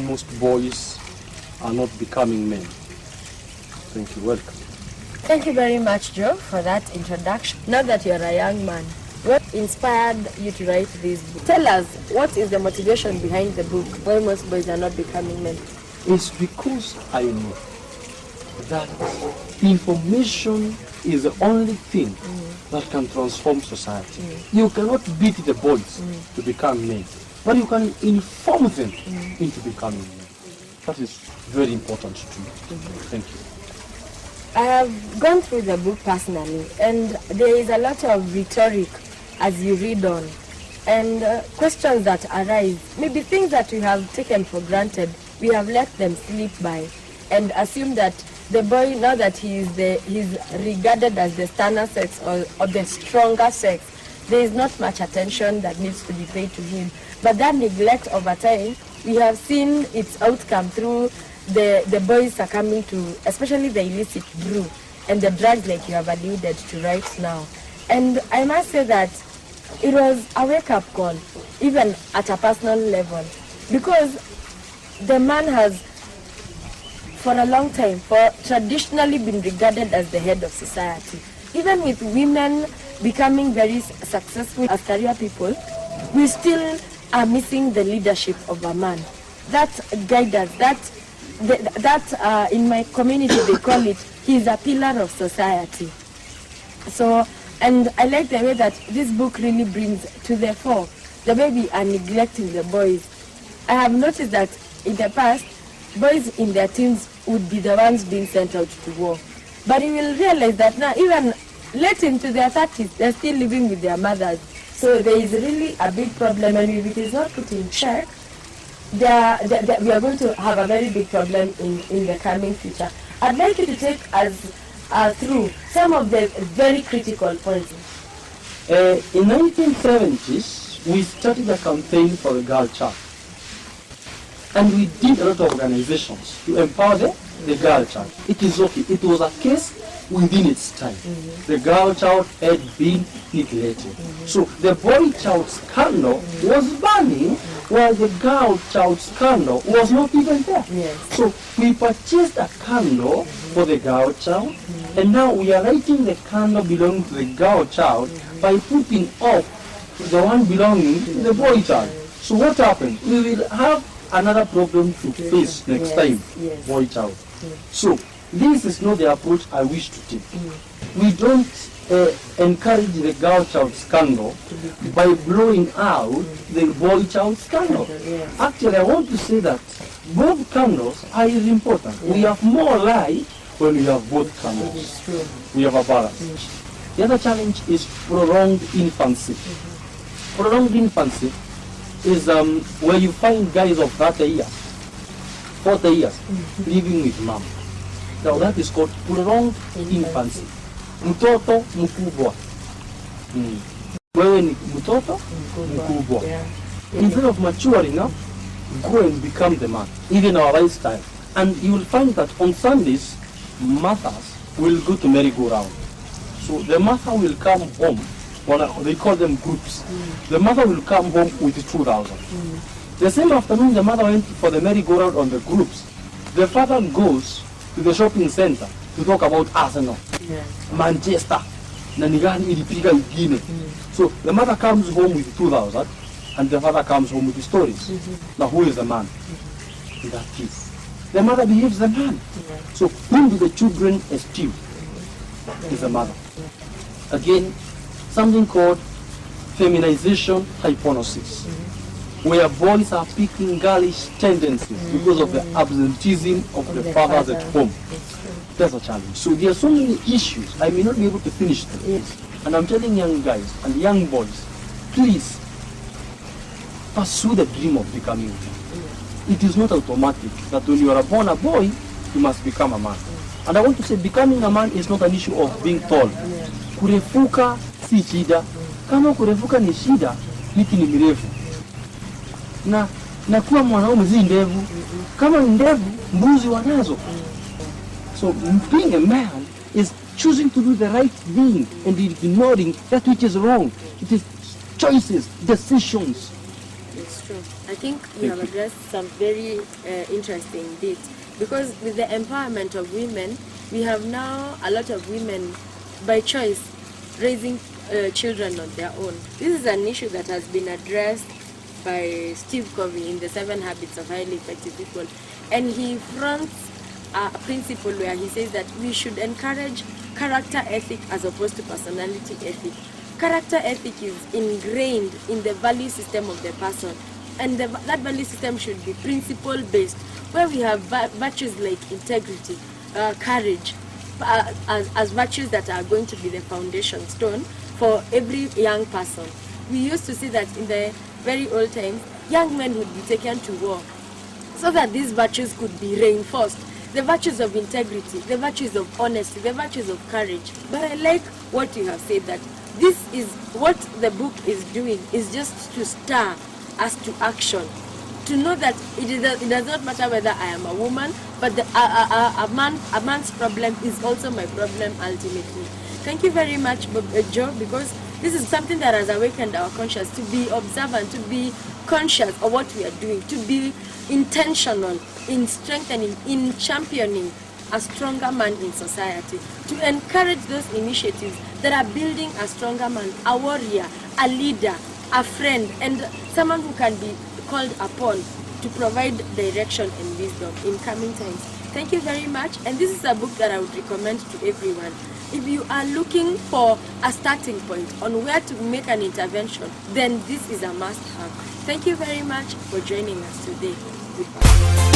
most boys are not becoming men. Thank you. Welcome. Thank you very much, Joe, for that introduction. Now that you're a young man, what inspired you to write this book? Tell us, what is the motivation behind the book, why most boys are not becoming men? It's because I know that information is the only thing that can transform society. You cannot beat the boys to become men, but you can inform them into becoming men. That is very important to me. Thank you. I have gone through the book personally, and there is a lot of rhetoric as you read on, and questions that arise, maybe things that we have taken for granted, we have let them slip by and assume that the boy, now that he's regarded as the sterner sex or the stronger sex, there is not much attention that needs to be paid to him. But that neglect over time, we have seen its outcome through the boys succumbing to, especially the illicit brew and the drugs like you have alluded to right now. And I must say that it was a wake-up call, even at a personal level, because the man has, for a long time, traditionally been regarded as the head of society. Even with women becoming very successful as career people, we still are missing the leadership of a man. That guidance, that in my community they call it, he's a pillar of society. So, and I like the way that this book really brings to the fore the way we are neglecting the boys. I have noticed that in the past, boys in their teens would be the ones being sent out to war. But you will realize that now, even late into their 30s, they're still living with their mothers. So there is really a big problem, and if it is not put in check, we are going to have a very big problem in the coming future. I'd like you to take us through some of the very critical points. In 1970s, we started a campaign for the girl child. And we did a lot of organizations to empower the girl child. It is okay. It was a case within its time. The girl child had been neglected. So the boy child scandal was burning while the girl child scandal was not even there. Yes. So we purchased a candle for the girl child, and now we are lighting the candle belonging to the girl child by putting off the one belonging to the boy child. So what happened? We will have another problem to face next time, boy child. So this is not the approach I wish to take. We don't encourage the girl child scandal by blowing out the boy child scandal. Actually, I want to say that both candles are important. We have more light when we have both candles. We have a balance. The other challenge is prolonged infancy. Prolonged infancy is where you find guys of 30 years, 40 years, living with mom. Now that is called prolonged infancy. Mtoto mkubwa. Wewe ni mtoto mkubwa. Instead of maturing up, go and become the man, even our lifestyle. And you will find that on Sundays, mothers will go to merry-go-round. So the mother will come home, they call them groups. The mother will come home with 2,000. The same afternoon, the mother went for the merry-go-round on the groups. The father goes to the shopping center to talk about Arsenal, Manchester, Nanigani ilipiga ingine. So the mother comes home with 2,000 and the father comes home with the stories. Now who is the man in that case? The mother behaves the man. So whom do the children esteem? Is the mother. Again, something called feminization hyponesis, where boys are picking girlish tendencies because of the absenteeism of the fathers at home. That's a challenge. So there are so many issues. I may not be able to finish them. And I'm telling young guys and young boys, please pursue the dream of becoming a man. It is not automatic that when you are born a boy, you must become a man. And I want to say becoming a man is not an issue of being tall. Kurefuka si shida. Kama kurefuka ni shida, miti ni mirefu. Na kuwa mwanaume zi ndevu. Kama ndevu, mbuzi wanazo. So being a man is choosing to do the right thing and ignoring that which is wrong. It is choices, decisions. true. I think you have addressed some very interesting bits, because with the empowerment of women, we have now a lot of women by choice raising children on their own. This is an issue that has been addressed by Steve Covey in the 7 Habits of Highly Effective People, and he fronts a principle where he says that we should encourage character ethic as opposed to personality ethic. Character ethic is ingrained in the value system of the person, and that value system should be principle based, where we have virtues like integrity, courage, as virtues that are going to be the foundation stone for every young person. We used to see that in the very old times, young men would be taken to war so that these virtues could be reinforced. The virtues of integrity, the virtues of honesty, the virtues of courage. But I like what you have said, that this is what the book is doing, is just to stir us to action. To know that it does not matter whether I am a woman, but a man's problem is also my problem ultimately. Thank you very much, Joe, because this is something that has awakened our conscience to be observant, to be conscious of what we are doing, to be intentional in strengthening, in championing a stronger man in society, to encourage those initiatives that are building a stronger man, a warrior, a leader, a friend, and someone who can be called upon to provide direction and wisdom in coming times. Thank you very much, and this is a book that I would recommend to everyone. If you are looking for a starting point on where to make an intervention, then this is a must-have. Thank you very much for joining us today. Goodbye.